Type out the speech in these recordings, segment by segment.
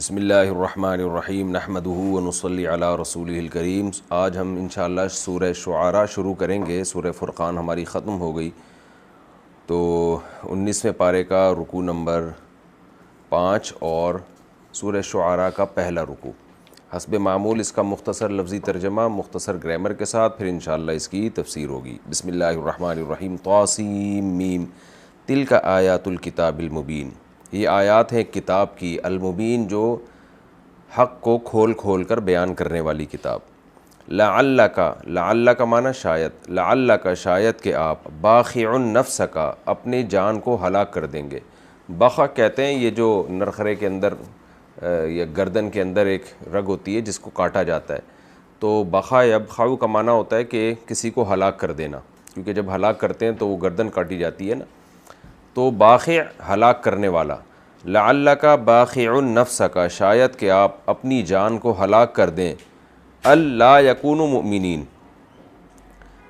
بسم اللہ الرحمن الرحیم نحمدہ ونصلی علی رسولہ الکریم۔ آج ہم انشاءاللہ سورہ شعراء شروع کریں گے۔ سورہ فرقان ہماری ختم ہو گئی تو 19ویں پارے کا رکوع نمبر 5 اور سورہ شعراء کا پہلا رکوع۔ حسب معمول اس کا مختصر لفظی ترجمہ مختصر گرامر کے ساتھ پھر انشاءاللہ اس کی تفسیر ہوگی۔ بسم اللہ الرحمن الرحیم طاسیم میم تلک آیات الکتاب المبین۔ یہ آیات ہیں کتاب کی المبین جو حق کو کھول کھول کر بیان کرنے والی کتاب۔ لعل کا معنی شاید، لعل کا شاید کہ آپ باخع نفس کا اپنی جان کو ہلاک کر دیں گے۔ بخع کہتے ہیں یہ جو نرخرے کے اندر یا گردن کے اندر ایک رگ ہوتی ہے جس کو کاٹا جاتا ہے، تو بخع یبخع کا معنی ہوتا ہے کہ کسی کو ہلاک کر دینا، کیونکہ جب ہلاک کرتے ہیں تو وہ گردن کاٹی جاتی ہے نا، تو باخع ہلاک کرنے والا۔ لعلک باخع نفس کا شاید کہ آپ اپنی جان کو ہلاک کر دیں، اللہ یکونوا مؤمنین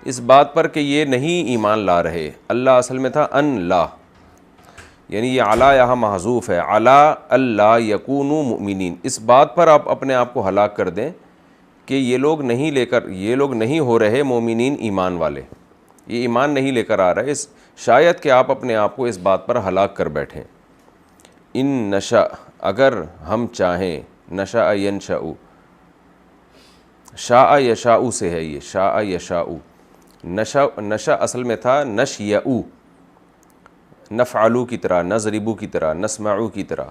اس بات پر کہ یہ نہیں ایمان لا رہے۔ اللہ اصل میں تھا ان لا، یعنی یہ علی یہاں محذوف ہے، علی اللہ یکونوا مؤمنین اس بات پر آپ اپنے آپ کو ہلاک کر دیں کہ یہ لوگ نہیں ہو رہے مومنین ایمان والے، یہ ایمان نہیں لے کر آ رہے، شاید کہ آپ اپنے آپ کو اس بات پر ہلاک کر بیٹھیں۔ ان نشاء اگر ہم چاہیں، نشاء ینشاء، شاء یشاء سے ہے یہ، شاء یشاء، نشاء اصل میں تھا نشیع، نفعلو کی طرح، نضربو کی طرح، نسمعو کی طرح،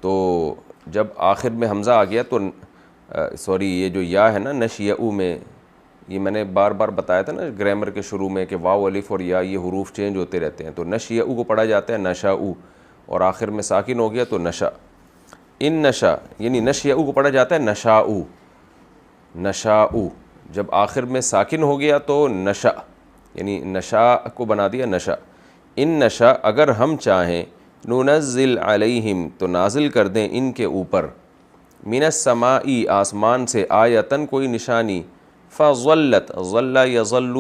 تو جب آخر میں حمزہ آ گیا تو یہ جو یا ہے نا نشیع میں، یہ میں نے بار بار بتایا تھا نا گرامر کے شروع میں کہ واو الف اور یا یہ حروف چینج ہوتے رہتے ہیں، تو نشیع کو پڑھا جاتا ہے نشاء، اور آخر میں ساکن ہو گیا تو نشا۔ ان نشا یعنی نشیع کو پڑھا جاتا ہے نشاء، نشاء جب آخر میں ساکن ہو گیا تو نشا، یعنی نشاء کو بنا دیا نشا۔ ان نشا اگر ہم چاہیں، ننزل علیہم تو نازل کر دیں ان کے اوپر، من السماء آسمان سے، آیتن کوئی نشانی، فظلت ظل یظل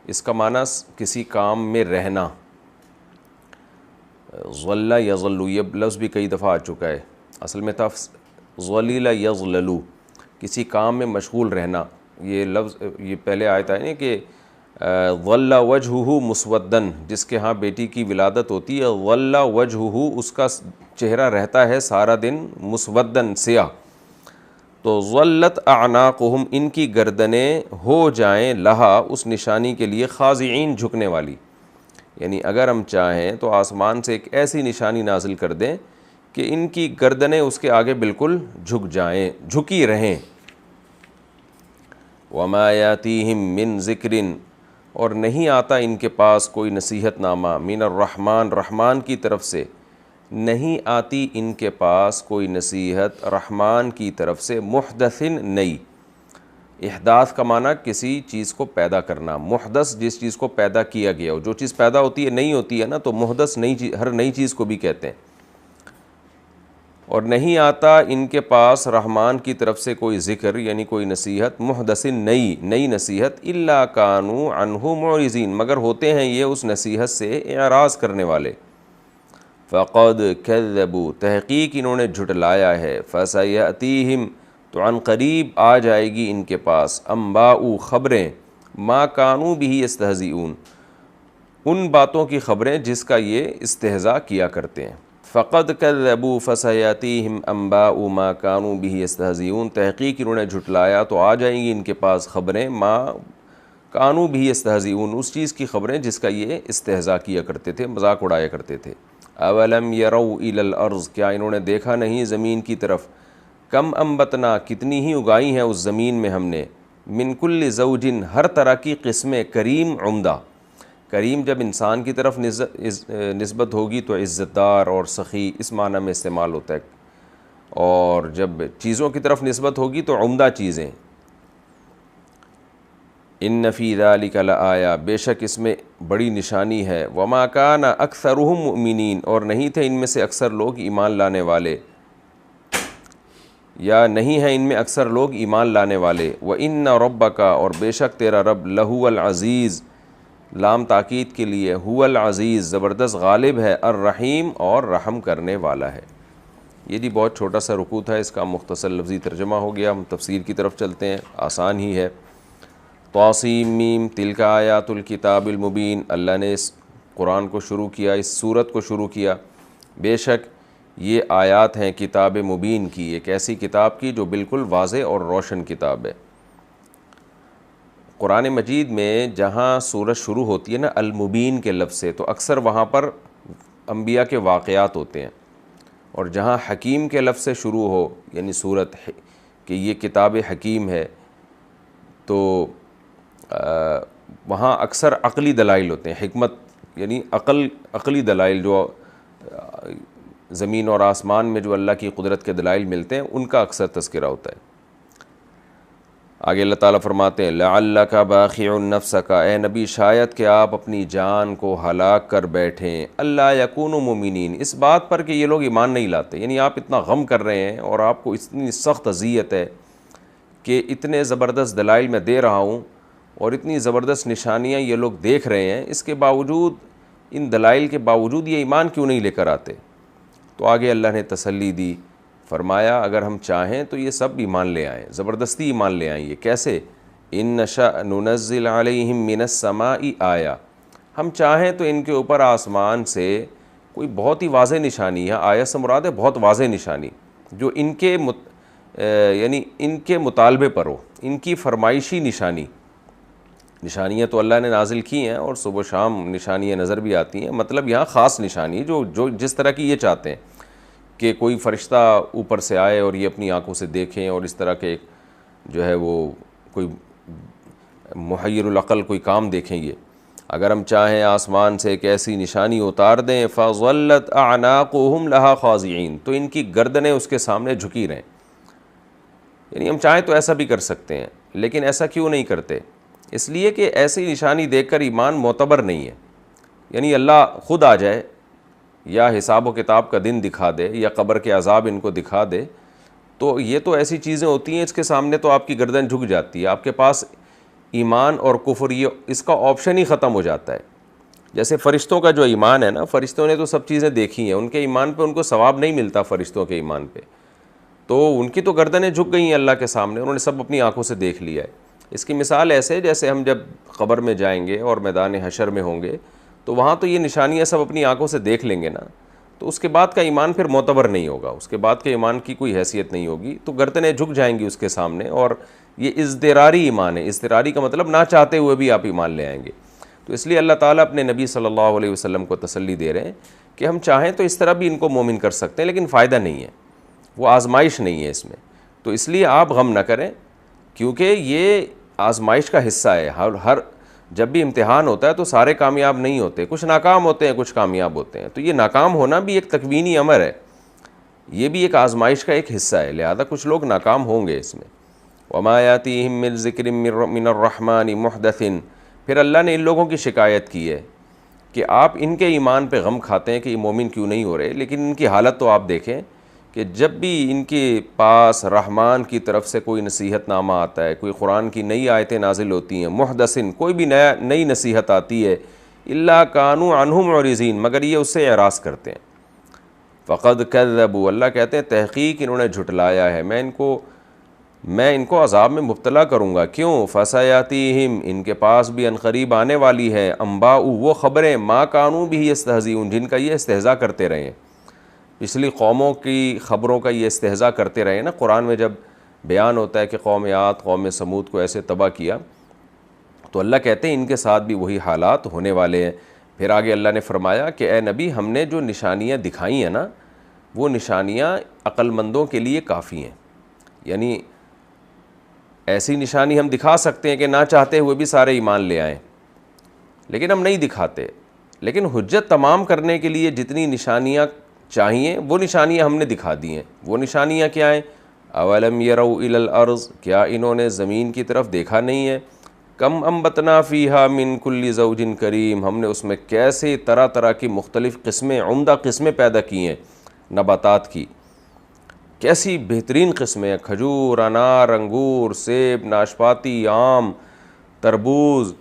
اس کا معنی کسی کام میں رہنا، ظل یظل یہ لفظ بھی کئی دفعہ آ چکا ہے، اصل میں تھا ظلیل یظلل کسی کام میں مشغول رہنا، یہ لفظ یہ پہلے آیت ہے کہ ظل وجہہ مسودن جس کے ہاں بیٹی کی ولادت ہوتی ہے، ظل وجہہ اس کا چہرہ رہتا ہے سارا دن مسودن سیاہ، تو ظلت اعناقہم ان کی گردنیں ہو جائیں لہا اس نشانی کے لیے، خاضعین جھکنے والی، یعنی اگر ہم چاہیں تو آسمان سے ایک ایسی نشانی نازل کر دیں کہ ان کی گردنیں اس کے آگے بالکل جھک جائیں، جھکی رہیں۔ وما یاتیہم من ذکر اور نہیں آتا ان کے پاس کوئی نصیحت نامہ، من الرحمن رحمان کی طرف سے، نہیں آتی ان کے پاس کوئی نصیحت رحمان کی طرف سے، محدث نئی، احداث کا معنی کسی چیز کو پیدا کرنا، محدث جس چیز کو پیدا کیا گیا ہو، جو چیز پیدا ہوتی ہے نئی ہوتی ہے نا، تو محدث نئی چیز، ہر نئی چیز کو بھی کہتے ہیں۔ اور نہیں آتا ان کے پاس رحمان کی طرف سے کوئی ذکر یعنی کوئی نصیحت، محدث نئی نصیحت، الا کانوا عنہ معرضین مگر ہوتے ہیں یہ اس نصیحت سے اعراض کرنے والے۔ فقد کذبوا تحقیق انہوں نے جھٹلایا ہے، فسیأتیہم تو عن قریب آ جائے گی ان کے پاس، انباء خبریں، ما کانوا بہ یستہزئون ان باتوں کی خبریں جس کا یہ استہزاء کیا کرتے ہیں۔ فقد کذبوا فسیأتیہم انباء ما کانوا بہ یستہزئون تحقیق انہوں نے جھٹلایا تو آ جائیں گی ان کے پاس خبریں، ما کانوا بہ یستہزئون اس چیز کی خبریں جس کا یہ استہزاء کیا کرتے تھے، مذاق اڑایا کرتے تھے۔ اولم یروا الی الارض کیا انہوں نے دیکھا نہیں زمین کی طرف، کم انبتنا کتنی ہی اگائی ہیں اس زمین میں ہم نے، من کل زوج ہر طرح کی قسمیں، کریم عمدہ، کریم جب انسان کی طرف نسبت ہوگی تو عزت دار اور سخی اس معنی میں استعمال ہوتا ہے، اور جب چیزوں کی طرف نسبت ہوگی تو عمدہ چیزیں۔ ان فی ذلک لآیہ بے شک اس میں بڑی نشانی ہے، وما کان اکثرہم مؤمنین اور نہیں تھے ان میں سے اکثر لوگ ایمان لانے والے، یا نہیں ہیں ان میں اکثر لوگ ایمان لانے والے۔ وَإِنَّ رَبَّكَ اور بے شک تیرا رب، لَهُوَ الْعَزِيزُ لام تاکید کے لیے، هو العزیز زبردست غالب ہے، الرحیم اور رحم کرنے والا ہے۔ یہ جی بہت چھوٹا سا رکوع تھا، اس کا مختصر لفظی ترجمہ ہو گیا. ہم تفسیر کی طرف چلتے ہیں، آسان ہی ہے. طاسیم میم تلک آیات الکتاب المبین. اللہ نے اس قرآن کو شروع کیا، اس سورت کو شروع کیا، بے شک یہ آیات ہیں کتاب مبین کی، ایک ایسی کتاب کی جو بالکل واضح اور روشن کتاب ہے. قرآن مجید میں جہاں سورت شروع ہوتی ہے نا المبین کے لفظ سے، تو اکثر وہاں پر انبیاء کے واقعات ہوتے ہیں، اور جہاں حکیم کے لفظ سے شروع ہو یعنی سورت کہ یہ کتاب حکیم ہے، تو وہاں اکثر عقلی دلائل ہوتے ہیں. حکمت یعنی عقلی دلائل، جو زمین اور آسمان میں جو اللہ کی قدرت کے دلائل ملتے ہیں ان کا اکثر تذکرہ ہوتا ہے. آگے اللہ تعالیٰ فرماتے ہیں لعلک باخع نفسک، اے نبی شاید کہ آپ اپنی جان کو ہلاک کر بیٹھیں، اللہ یکونوا مؤمنین، اس بات پر کہ یہ لوگ ایمان نہیں لاتے. یعنی آپ اتنا غم کر رہے ہیں اور آپ کو اتنی سخت اذیت ہے کہ اتنے زبردست دلائل میں دے رہا ہوں اور اتنی زبردست نشانیاں یہ لوگ دیکھ رہے ہیں، اس کے باوجود، ان دلائل کے باوجود یہ ایمان کیوں نہیں لے کر آتے؟ تو آگے اللہ نے تسلی دی، فرمایا اگر ہم چاہیں تو یہ سب ایمان لے آئیں، زبردستی ایمان لے آئیں. یہ کیسے؟ ان نشأ ننزل علیہم من السماء آیہ، ہم چاہیں تو ان کے اوپر آسمان سے کوئی بہت ہی واضح نشانی ہے. آیہ سے مراد ہے بہت واضح نشانی، جو ان کے یعنی ان کے مطالبے پر ہو، ان کی فرمائشی نشانی. نشانیاں تو اللہ نے نازل کی ہیں اور صبح و شام نشانیاں نظر بھی آتی ہیں، مطلب یہاں خاص نشانی جو جس طرح کی یہ چاہتے ہیں کہ کوئی فرشتہ اوپر سے آئے اور یہ اپنی آنکھوں سے دیکھیں، اور اس طرح کے جو ہے وہ کوئی محیر العقل کوئی کام دیکھیں. یہ اگر ہم چاہیں آسمان سے ایک ایسی نشانی اتار دیں فظلت اعناقهم لها خاضعین، تو ان کی گردنیں اس کے سامنے جھکی رہیں. یعنی ہم چاہیں تو ایسا بھی کر سکتے ہیں، لیکن ایسا کیوں نہیں کرتے؟ اس لیے کہ ایسی نشانی دیکھ کر ایمان معتبر نہیں ہے. یعنی اللہ خود آ جائے یا حساب و کتاب کا دن دکھا دے یا قبر کے عذاب ان کو دکھا دے، تو یہ تو ایسی چیزیں ہوتی ہیں اس کے سامنے تو آپ کی گردن جھک جاتی ہے. آپ کے پاس ایمان اور کفر یہ اس کا آپشن ہی ختم ہو جاتا ہے. جیسے فرشتوں کا جو ایمان ہے نا، فرشتوں نے تو سب چیزیں دیکھی ہیں، ان کے ایمان پہ ان کو ثواب نہیں ملتا فرشتوں کے ایمان پہ، تو ان کی تو گردنیں جھک گئی ہیں اللہ کے سامنے، انہوں نے سب اپنی آنکھوں سے دیکھ لیا ہے. اس کی مثال ایسے جیسے ہم جب قبر میں جائیں گے اور میدان حشر میں ہوں گے تو وہاں تو یہ نشانیاں سب اپنی آنکھوں سے دیکھ لیں گے نا، تو اس کے بعد کا ایمان پھر معتبر نہیں ہوگا، اس کے بعد کے ایمان کی کوئی حیثیت نہیں ہوگی، تو گردنیں جھک جائیں گی اس کے سامنے. اور یہ اضطراری ایمان ہے، اضطراری کا مطلب نہ چاہتے ہوئے بھی آپ ایمان لے آئیں گے. تو اس لیے اللہ تعالیٰ اپنے نبی صلی اللہ علیہ وسلم کو تسلی دے رہے ہیں کہ ہم چاہیں تو اس طرح بھی ان کو مومن کر سکتے ہیں، لیکن فائدہ نہیں ہے، وہ آزمائش نہیں ہے اس میں. تو اس لیے آپ غم نہ کریں، کیونکہ یہ آزمائش کا حصہ ہے. ہر جب بھی امتحان ہوتا ہے تو سارے کامیاب نہیں ہوتے، کچھ ناکام ہوتے ہیں، کچھ کامیاب ہوتے ہیں. تو یہ ناکام ہونا بھی ایک تکوینی امر ہے، یہ بھی ایک آزمائش کا ایک حصہ ہے، لہذا کچھ لوگ ناکام ہوں گے اس میں. وما یاتیہم من ذکر من الرحمن محدث، پھر اللہ نے ان لوگوں کی شکایت کی ہے کہ آپ ان کے ایمان پہ غم کھاتے ہیں کہ یہ مومن کیوں نہیں ہو رہے، لیکن ان کی حالت تو آپ دیکھیں کہ جب بھی ان کے پاس رحمان کی طرف سے کوئی نصیحت نامہ آتا ہے، کوئی قرآن کی نئی آیتیں نازل ہوتی ہیں، محدثن کوئی بھی نئی نصیحت آتی ہے، الا کانوا عنہ معرضین، مگر یہ اس سے اعراض کرتے ہیں. فقد کذبوا، اللہ کہتے ہیں تحقیق انہوں نے جھٹلایا ہے، میں ان کو عذاب میں مبتلا کروں گا. کیوں؟ فسیاتیہم، ان کے پاس بھی عنقریب آنے والی ہے، انباء وہ خبریں، ما کانوا بہ یستہزئون، جن کا یہ استہزاء کرتے رہے ہیں. پچھلی قوموں کی خبروں کا یہ استہزاء کرتے رہے نا. قرآن میں جب بیان ہوتا ہے کہ قوم عاد قوم سمود کو ایسے تباہ کیا، تو اللہ کہتے ہیں ان کے ساتھ بھی وہی حالات ہونے والے ہیں. پھر آگے اللہ نے فرمایا کہ اے نبی ہم نے جو نشانیاں دکھائی ہیں نا، وہ نشانیاں عقل مندوں کے لیے کافی ہیں. یعنی ایسی نشانی ہم دکھا سکتے ہیں کہ نہ چاہتے ہوئے بھی سارے ایمان لے آئیں، لیکن ہم نہیں دکھاتے. لیکن حجت تمام کرنے کے لیے جتنی نشانیاں چاہیے وہ نشانیاں ہم نے دکھا دی ہیں. وہ نشانیاں کیا ہیں؟ اولم یروا الی الارض، کیا انہوں نے زمین کی طرف دیکھا نہیں ہے؟ کم انبتنا فیہا من کل زوج کریم، ہم نے اس میں کیسے طرح طرح کی مختلف قسمیں، عمدہ قسمیں پیدا کی ہیں نباتات کی، کیسی بہترین قسمیں، کھجور، انار، انگور، سیب، ناشپاتی، آم، تربوز.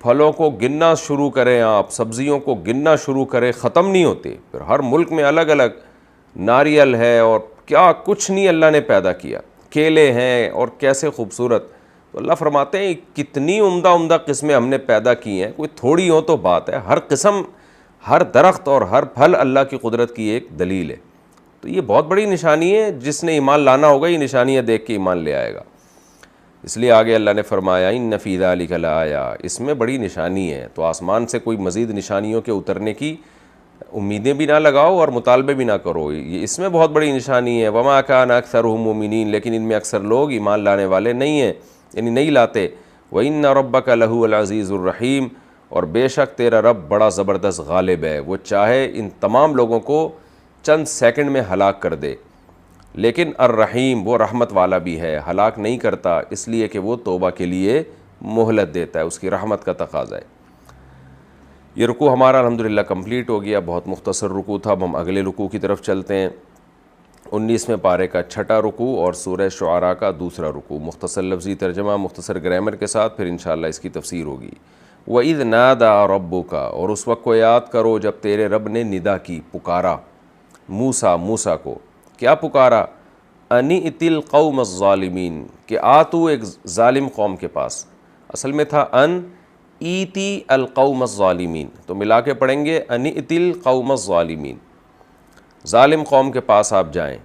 پھلوں کو گننا شروع کریں آپ، سبزیوں کو گننا شروع کریں، ختم نہیں ہوتے. پھر ہر ملک میں الگ الگ ناریل ہے اور کیا کچھ نہیں اللہ نے پیدا کیا، کیلے ہیں اور کیسے خوبصورت. تو اللہ فرماتے ہیں کتنی عمدہ عمدہ قسمیں ہم نے پیدا کی ہیں، کوئی تھوڑی ہو تو بات ہے. ہر قسم، ہر درخت اور ہر پھل اللہ کی قدرت کی ایک دلیل ہے. تو یہ بہت بڑی نشانی ہے، جس نے ایمان لانا ہوگا یہ نشانیاں دیکھ کے ایمان لے آئے گا. اس لیے آگے اللہ نے فرمایا ان فی ذلک لآیہ، اس میں بڑی نشانی ہے. تو آسمان سے کوئی مزید نشانیوں کے اترنے کی امیدیں بھی نہ لگاؤ اور مطالبے بھی نہ کرو، یہ اس میں بہت بڑی نشانی ہے. وما کان اکثرهم مؤمنین، لیکن ان میں اکثر لوگ ایمان لانے والے نہیں ہیں، یعنی نہیں لاتے. وَإِنَّ رَبَّكَ لَهُوَ الْعَزِيزُ الرَّحِيمُ، اور بے شک تیرا رب بڑا زبردست غالب ہے، وہ چاہے ان تمام لوگوں کو چند سیکنڈ میں ہلاک کر دے. لیکن الرحیم، وہ رحمت والا بھی ہے، ہلاک نہیں کرتا اس لیے کہ وہ توبہ کے لیے مہلت دیتا ہے، اس کی رحمت کا تقاضا ہے. یہ رکوع ہمارا الحمدللہ کمپلیٹ ہو گیا، بہت مختصر رکوع تھا. اب ہم اگلے رکوع کی طرف چلتے ہیں. 19ویں پارے کا چھٹا رکوع اور سورہ شعراء کا دوسرا رکوع. مختصر لفظی ترجمہ مختصر گرامر کے ساتھ، پھر انشاءاللہ اس کی تفسیر ہوگی. وَإِذْ نَادَىٰ رَبُّكَ، اور اس وقت کو یاد کرو جب تیرے رب نے ندا کی، پکارا موسیٰ کو. کیا پکارا؟ اَنِ ائْتِ الْقَوْمَ الظَّالِمِينَ، کہ آ تو ایک ظالم قوم کے پاس. اصل میں تھا ان ایتی القوم الظالمین، تو ملا کے پڑھیں گے ان ائت القوم الظالمین، ظالم قوم کے پاس آپ جائیں.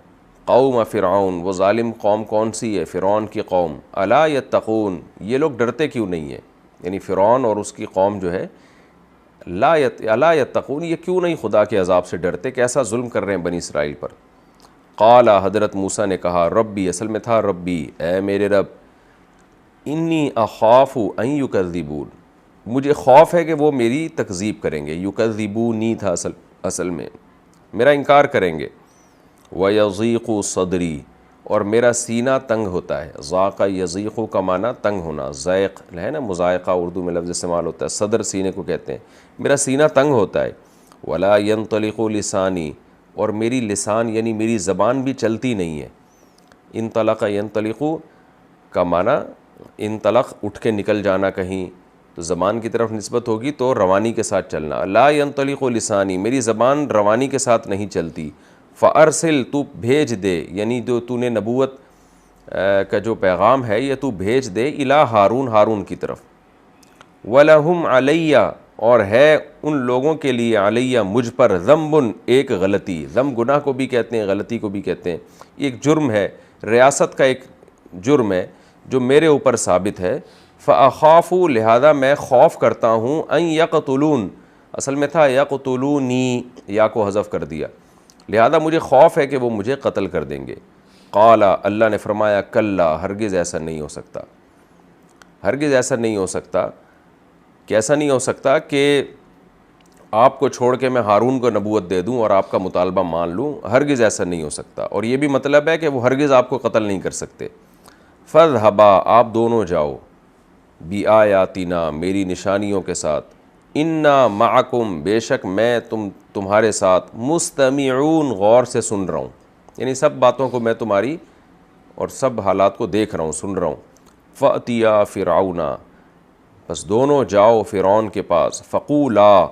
قوم فرعون، وہ ظالم قوم کون سی ہے؟ فرعون کی قوم. الا یتقون، یہ لوگ ڈرتے کیوں نہیں ہیں؟ یعنی فرعون اور اس کی قوم جو ہے، الا یتقون، یہ کیوں نہیں خدا کے عذاب سے ڈرتے؟ کیسا ظلم کر رہے ہیں بنی اسرائیل پر. قال، حضرت موسیٰ نے کہا، ربی، اصل میں تھا ربی، اے میرے رب، انی اخاف ان یکذبون، مجھے خوف ہے کہ وہ میری تکذیب کریں گے. یکذبونی تھا اصل میں، میرا انکار کریں گے. ویضیق صدری، اور میرا سینہ تنگ ہوتا ہے. ضاق یضیق کا معنی تنگ ہونا، ضائق ہے نا، مضائقہ اردو میں لفظ استعمال ہوتا ہے. صدر سینے کو کہتے ہیں. میرا سینہ تنگ ہوتا ہے. ولا ینطلق لسانی، اور میری لسان یعنی میری زبان بھی چلتی نہیں ہے. انطلق ینطلق کا معنی انطلق، اٹھ کے نکل جانا کہیں، تو زبان کی طرف نسبت ہوگی تو روانی کے ساتھ چلنا. لا ینطلق لسانی، میری زبان روانی کے ساتھ نہیں چلتی. فارسل، تو بھیج دے، یعنی جو تو نے نبوت کا جو پیغام ہے یہ تو بھیج دے. الی ہارون، ہارون کی طرف. ولہم علیہ، اور ہے ان لوگوں کے لیے، علیہ مجھ پر، ذنب، ایک غلطی. ذنب گناہ کو بھی کہتے ہیں، غلطی کو بھی کہتے ہیں. ایک جرم ہے، ریاست کا ایک جرم ہے جو میرے اوپر ثابت ہے. فاخاف، لہذا میں خوف کرتا ہوں، ان یقتلون، اصل میں تھا یقتلونی، یا کو حذف کر دیا، لہذا مجھے خوف ہے کہ وہ مجھے قتل کر دیں گے. قال، اللہ نے فرمایا، کلا، ہرگز ایسا نہیں ہو سکتا، ہرگز ایسا نہیں ہو سکتا. کیسا نہیں ہو سکتا؟ کہ آپ کو چھوڑ کے میں ہارون کو نبوت دے دوں اور آپ کا مطالبہ مان لوں، ہرگز ایسا نہیں ہو سکتا. اور یہ بھی مطلب ہے کہ وہ ہرگز آپ کو قتل نہیں کر سکتے. فاذھبا، آپ دونوں جاؤ، بآیاتنا، میری نشانیوں کے ساتھ، انا معکم، بے شک میں تمہارے ساتھ، مستمعون، غور سے سن رہا ہوں، یعنی سب باتوں کو میں تمہاری اور سب حالات کو دیکھ رہا ہوں، سن رہا ہوں. فأتیا فرعون، بس دونوں جاؤ فرعون کے پاس. فقولا،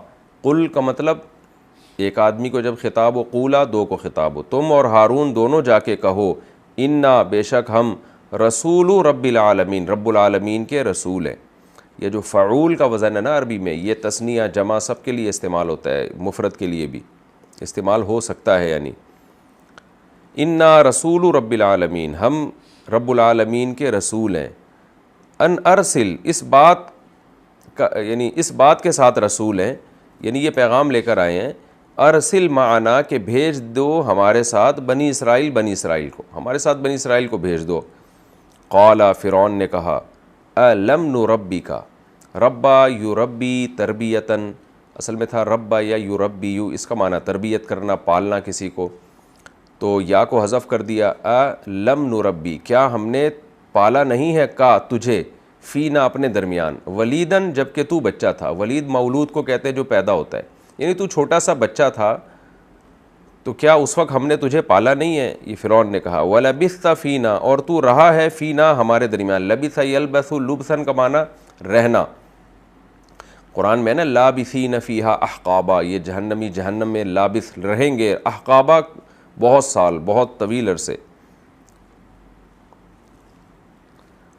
قل کا مطلب ایک آدمی کو جب خطاب ہو، قولا دو کو خطاب ہو، تم اور ہارون دونوں جا کے کہو، انا، بے شک ہم، رسول رب العالمین، رب العالمین کے رسول ہیں. یہ جو فعول کا وزن ہے نا عربی میں، یہ تثنیہ جمع سب کے لیے استعمال ہوتا ہے، مفرد کے لیے بھی استعمال ہو سکتا ہے. یعنی انا رسول رب العالمین، ہم رب العالمین کے رسول ہیں. ان ارسل، اس بات کا یعنی اس بات کے ساتھ رسول ہیں، یعنی یہ پیغام لے کر آئے ہیں. ارسل معنا، کہ بھیج دو ہمارے ساتھ بنی اسرائیل کو، ہمارے ساتھ بنی اسرائیل کو بھیج دو. قال، فرعون نے کہا، الم نربک، ربا یربی تربیتاً، اصل میں تھا ربا یا یربی، اس کا معنی تربیت کرنا، پالنا کسی کو، تو یا کو حذف کر دیا. الم نربی، کیا ہم نے پالا نہیں ہے، کا تجھے، فینا اپنے درمیان، ولیدن جبکہ تو بچہ تھا. ولید مولود کو کہتے ہیں جو پیدا ہوتا ہے، یعنی تو چھوٹا سا بچہ تھا، تو کیا اس وقت ہم نے تجھے پالا نہیں ہے؟ یہ فرعون نے کہا. وَلَبِثْتَ فِينَا، اور تو رہا ہے، فینا ہمارے درمیان. لبث یلبث، لبثن کا معنی رہنا. قرآن میں نا لابثین فیہا احقابا، یہ جہنمی جہنم میں لابث رہیں گے، احقابا بہت سال، بہت طویل عرصے.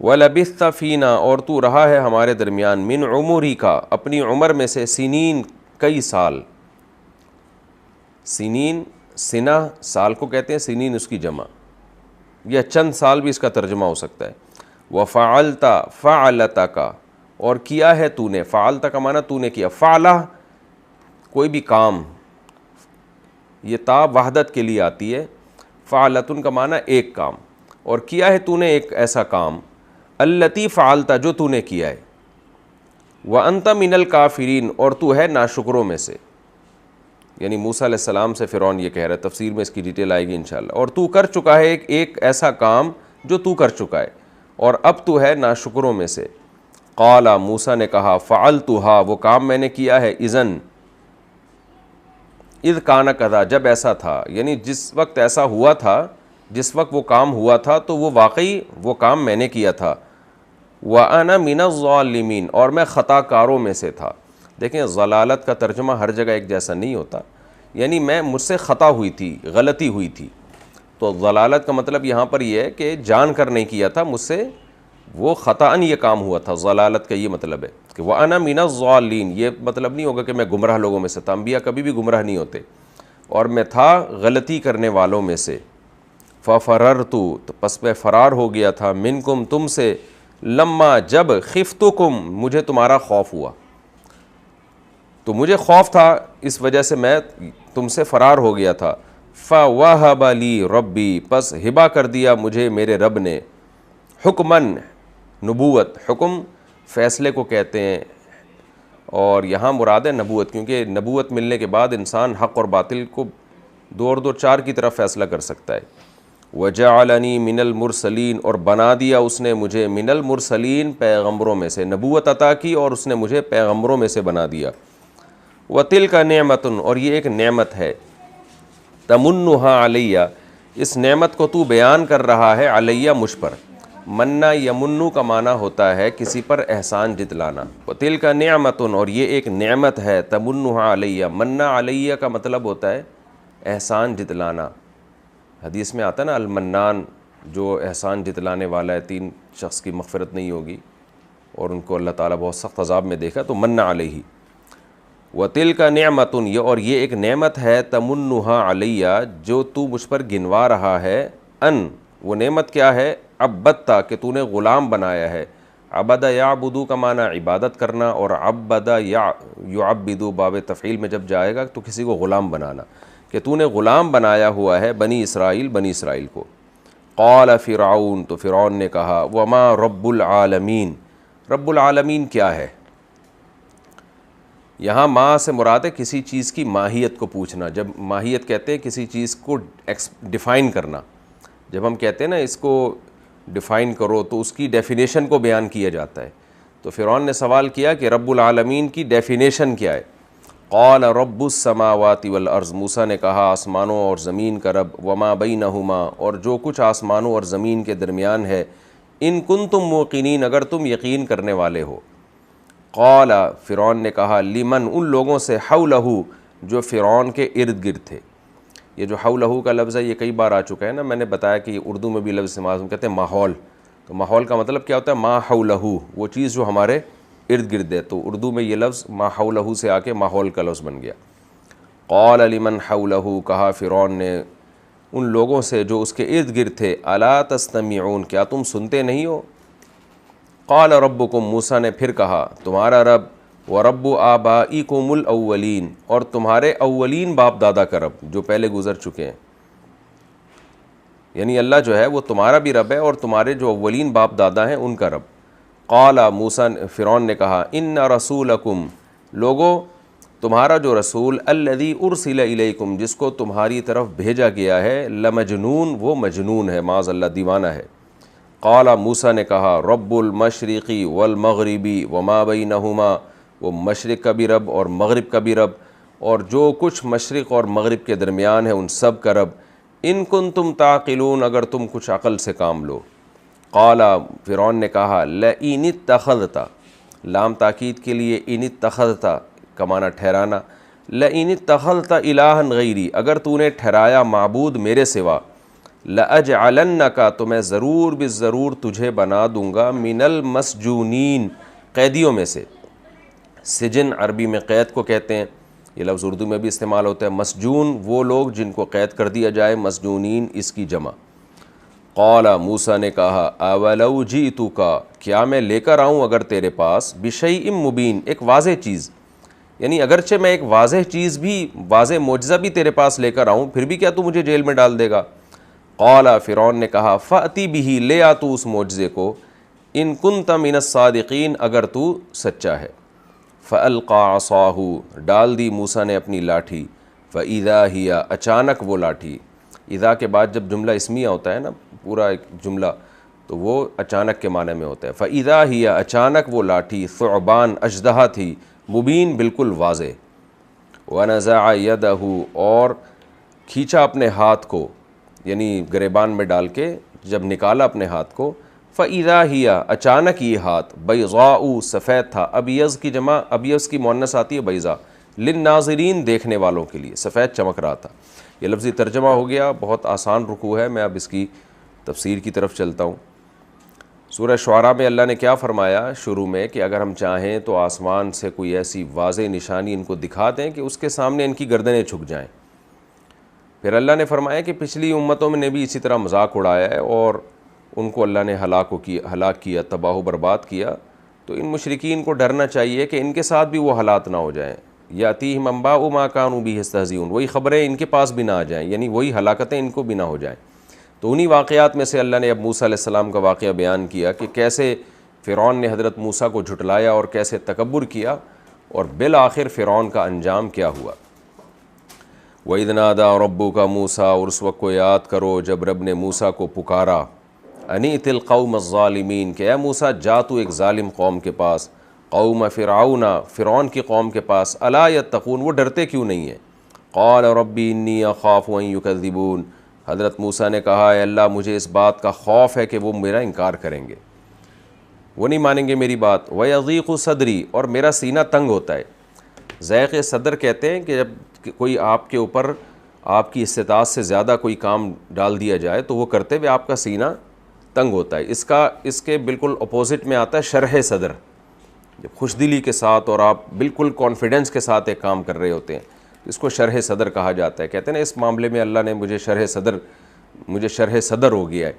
وَلَبِثْتَ فِينَا اور تو رہا ہے ہمارے درمیان، من عمرک اپنی عمر میں سے، سنین کئی سال. سنین سنہ سال کو کہتے ہیں، سنین اس کی جمع، یا چند سال بھی اس کا ترجمہ ہو سکتا ہے. وَفَعَلْتَ فَعَلَتَکَ اور کیا ہے تو نے، فعلت کا معنی تو نے کیا، فعلہ کوئی بھی کام، یہ تا وحدت کے لیے آتی ہے، فعلتن کا معنی ایک کام، اور کیا ہے تو نے ایک ایسا کام، التی فعلت جو تو نے کیا ہے، وَأَنْتَ مِنَ الْكَافِرِينَ اور تو ہے ناشکروں میں سے. یعنی موسیٰ علیہ السلام سے فرعون یہ کہہ رہا ہے، تفسیر میں اس کی ڈیٹیل آئے گی انشاءاللہ. اور تو کر چکا ہے ایک ایسا کام جو تو کر چکا ہے، اور اب تو ہے ناشکروں میں سے. قال موسیٰ نے کہا، فعلتها وہ کام میں نے کیا ہے، اذن اذ کان کذا جب ایسا تھا، یعنی جس وقت ایسا ہوا تھا، جس وقت وہ کام ہوا تھا تو وہ واقعی وہ کام میں نے کیا تھا. وَأَنَا مِنَ الظَّالِمِينَ اور میں خطا کاروں میں سے تھا. دیکھیں ضلالت کا ترجمہ ہر جگہ ایک جیسا نہیں ہوتا، یعنی مجھ سے خطا ہوئی تھی، غلطی ہوئی تھی. تو ضلالت کا مطلب یہاں پر یہ ہے کہ جان کر نہیں کیا تھا، مجھ سے وہ خطاً یہ کام ہوا تھا. ضلالت کا یہ مطلب ہے کہ وَأَنَا مِنَ الظَّالِّينَ، یہ مطلب نہیں ہوگا کہ میں گمراہ لوگوں میں سے تھا، انبیاء کبھی بھی گمراہ نہیں ہوتے، اور میں تھا غلطی کرنے والوں میں سے. فَفَرَرْتُ تو پس میں فرار ہو گیا تھا، منکم تم سے، لما جب، خفتکم مجھے تمہارا خوف ہوا، تو مجھے خوف تھا اس وجہ سے میں تم سے فرار ہو گیا تھا. فَوَهَبَ لِي رَبِّي پس ہبا کر دیا مجھے میرے رب نے، حکماً نبوت، حکم فیصلے کو کہتے ہیں، اور یہاں مراد ہے نبوت، کیونکہ نبوت ملنے کے بعد انسان حق اور باطل کو دو چار کی طرف فیصلہ کر سکتا ہے. وَجَعَلَنِي مِنَ الْمُرْسَلِينَ اور بنا دیا اس نے مجھے، من المرسلین پیغمبروں میں سے، نبوت عطا کی اور اس نے مجھے پیغمبروں میں سے بنا دیا. وَتِلْكَ نِعْمَةٌ اور یہ ایک نعمت ہے، تَمُنُّهَا عَلَيَّ اس نعمت کو تو بیان کر رہا ہے، علیہ مجھ پر. منا یمنو کا معنی ہوتا ہے کسی پر احسان جتلانا. وَتِلْكَ نِعْمَةٌ اور یہ ایک نعمت ہے، تَمُنُّهَا عَلَيَّ منا علیہ کا مطلب ہوتا ہے احسان جتلانا. حدیث میں آتا ہے نا، المنان جو احسان جتلانے والا ہے، 3 شخص کی مغفرت نہیں ہوگی اور ان کو اللہ تعالیٰ بہت سخت عذاب میں دیکھا، تو من علیہ. وَتِلْكَ نِعْمَةٌ یہ اور یہ ایک نعمت ہے، تَمُنُّهَا عَلَيَّ جو تو مجھ پر گنوا رہا ہے. ان وہ نعمت کیا ہے، عبدتا کہ تو نے غلام بنایا ہے. عبد یعبدو کا معنی عبادت کرنا، اور عبد یعبدو باب تفعیل میں جب جائے گا تو کسی کو غلام بنانا، کہ تو نے غلام بنایا ہوا ہے بنی اسرائیل کو. قال فرعون تو فرعون نے کہا، وما رب العالمین رب العالمین کیا ہے. یہاں ماں سے مراد ہے کسی چیز کی ماہیت کو پوچھنا. جب ماہیت کہتے ہیں کسی چیز کو ڈیفائن کرنا، جب ہم کہتے ہیں نا اس کو ڈیفائن کرو تو اس کی ڈیفینیشن کو بیان کیا جاتا ہے. تو فرعون نے سوال کیا کہ رب العالمین کی ڈیفینیشن کیا ہے. قال رب السماوات والارض موسیٰ نے کہا آسمانوں اور زمین کا رب، وما بینہما اور جو کچھ آسمانوں اور زمین کے درمیان ہے، ان کنتم موقنین اگر تم یقین کرنے والے ہو. قال فرعون نے کہا، لمن ان لوگوں سے، حولہ جو فرعون کے ارد گرد تھے. یہ جو حولہ کا لفظ ہے یہ کئی بار آ چکا ہے نا، میں نے بتایا کہ اردو میں بھی لفظ استعمال کہتے ہیں ماحول. تو ماحول کا مطلب کیا ہوتا ہے، ما حولہ وہ چیز جو ہمارے ارد گرد ہے. تو اردو میں یہ لفظ ما حولہ سے آ کے ماحول کا لفظ بن گیا. قال لمن حولہ کہا فرعون نے ان لوگوں سے جو اس کے ارد گرد تھے، الا تستمعون کیا تم سنتے نہیں ہو. قال ربکم موسیٰ نے پھر کہا تمہارا رب، ورب آبائکم الاولین اور تمہارے اولین باپ دادا کا رب جو پہلے گزر چکے ہیں. یعنی اللہ جو ہے وہ تمہارا بھی رب ہے اور تمہارے جو اولین باپ دادا ہیں ان کا رب. قال موسیٰ فرعون نے کہا، ان رسولکم لوگو تمہارا جو رسول، الذی ارسل الیکم جس کو تمہاری طرف بھیجا گیا ہے، لمجنون وہ مجنون ہے، معاذ اللہ دیوانہ ہے. قال موسیٰ نے کہا، رب المشرقی والمغربی وما بینہما وہ مشرق کا بھی رب اور مغرب کا بھی رب، اور جو کچھ مشرق اور مغرب کے درمیان ہے ان سب کا رب. ان کنتم تعقلون اگر تم کچھ عقل سے کام لو. قال فرعون نے کہا، لئن اتخذت لام تاکید کے لیے، ان اتخذت کا معنی ٹھہرانا، لئن اتخذت الہا غیری، اگر تو نے ٹھہرایا معبود میرے سوا، لأجعلنک، تو میں ضرور بالضرور تجھے بنا دوں گا، من المسجونین، قیدیوں میں سے۔ سجن عربی میں قید کو کہتے ہیں، یہ لفظ اردو میں بھی استعمال ہوتا ہے۔ مسجون وہ لوگ جن کو قید کر دیا جائے، مسجونین اس کی جمع۔ قال، موسیٰ نے کہا، اولو جئتک، کیا میں لے کر آؤں اگر تیرے پاس، بشیء مبین، ایک واضح چیز، یعنی اگرچہ میں ایک واضح چیز بھی، واضح معجزہ بھی تیرے پاس لے کر آؤں، پھر بھی کیا تو مجھے جیل میں ڈال دے گا؟ قال، فرعون نے کہا، فأتی بہ، لے آ تو اس معجزے کو، ان کنت من الصادقین، اگر تو سچا ہے۔ فألقى عصاہ، ڈال دی موسیٰ نے اپنی لاٹھی، فإذا ہی، اچانک وہ لاٹھی، اذا کے بعد جب جملہ اسمیہ ہوتا ہے نا، پورا ایک جملہ، تو وہ اچانک کے معنی میں ہوتا ہے۔ فإذا ہی، اچانک وہ لاٹھی، ثعبان، اژدہا تھی، مبین، بالکل واضح۔ ونزع یدہ، اور کھینچا اپنے ہاتھ کو، یعنی گریبان میں ڈال کے جب نکالا اپنے ہاتھ کو، فإذا ہی، اچانک یہ ہاتھ، بیضاء، سفید تھا، ابیض کی جمع، ابیض کی مؤنث آتی ہے بیضاء، للناظرین، دیکھنے والوں کے لیے، سفید چمک رہا تھا۔ یہ لفظی ترجمہ ہو گیا، بہت آسان رکوع ہے، میں اب اس کی تفسیر کی طرف چلتا ہوں۔ سورہ شعراء میں اللہ نے کیا فرمایا شروع میں، کہ اگر ہم چاہیں تو آسمان سے کوئی ایسی واضح نشانی ان کو دکھا دیں کہ اس کے سامنے ان کی گردنیں جھک جائیں۔ پھر اللہ نے فرمایا کہ پچھلی امتوں میں نے بھی اسی طرح مذاق اڑایا ہے اور ان کو اللہ نے ہلاک کیا، تباہ و برباد کیا، تو ان مشرکین کو ڈرنا چاہیے کہ ان کے ساتھ بھی وہ حالات نہ ہو جائیں۔ یاتیہم انباء ما کانوا بہ یستہزئون، وہی خبریں ان کے پاس بھی نہ آ جائیں، یعنی وہی ہلاکتیں ان کو بھی نہ ہو جائیں۔ تو انہی واقعات میں سے اللہ نے اب موسیٰ علیہ السلام کا واقعہ بیان کیا کہ کیسے فرعون نے حضرت موسیٰ کو جھٹلایا اور کیسے تکبر کیا، اور بالآخر فرعون کا انجام کیا ہوا۔ وَإِذْ نَادَىٰ رَبُّكَ مُوسَىٰ، اور اس وقت کو یاد کرو جب رب نے موسیٰ کو پکارا، اَنِ ائْتِ الْقَوْمَ الظَّالِمِينَ، کہ اے موسیٰ جا تو ایک ظالم قوم کے پاس، قوم فرعون، فرعون کی قوم کے پاس، اَلَا يَتَّقُونَ، وہ ڈرتے کیوں نہیں ہیں؟ قَالَ رَبِّ إِنِّي أَخَافُ أَن يُكَذِّبُونَ، حضرت موسیٰ نے کہا، اے اللہ مجھے اس بات کا خوف ہے کہ وہ میرا انکار کریں گے، وہ نہیں مانیں گے میری بات۔ وَيَضِيقُ صَدْرِي، اور میرا سینہ تنگ ہوتا ہے۔ ضیق صدر کہتے ہیں کہ جب کوئی آپ کے اوپر آپ کی استطاعت سے زیادہ کوئی کام ڈال دیا جائے تو وہ کرتے ہوئے آپ کا سینہ تنگ ہوتا ہے۔ اس کے بالکل اپوزٹ میں آتا ہے شرح صدر، جب خوش دلی کے ساتھ اور آپ بالکل کانفیڈنس کے ساتھ ایک کام کر رہے ہوتے ہیں، اس کو شرح صدر کہا جاتا ہے۔ کہتے ہیں نا اس معاملے میں اللہ نے مجھے شرح صدر ہو گیا ہے۔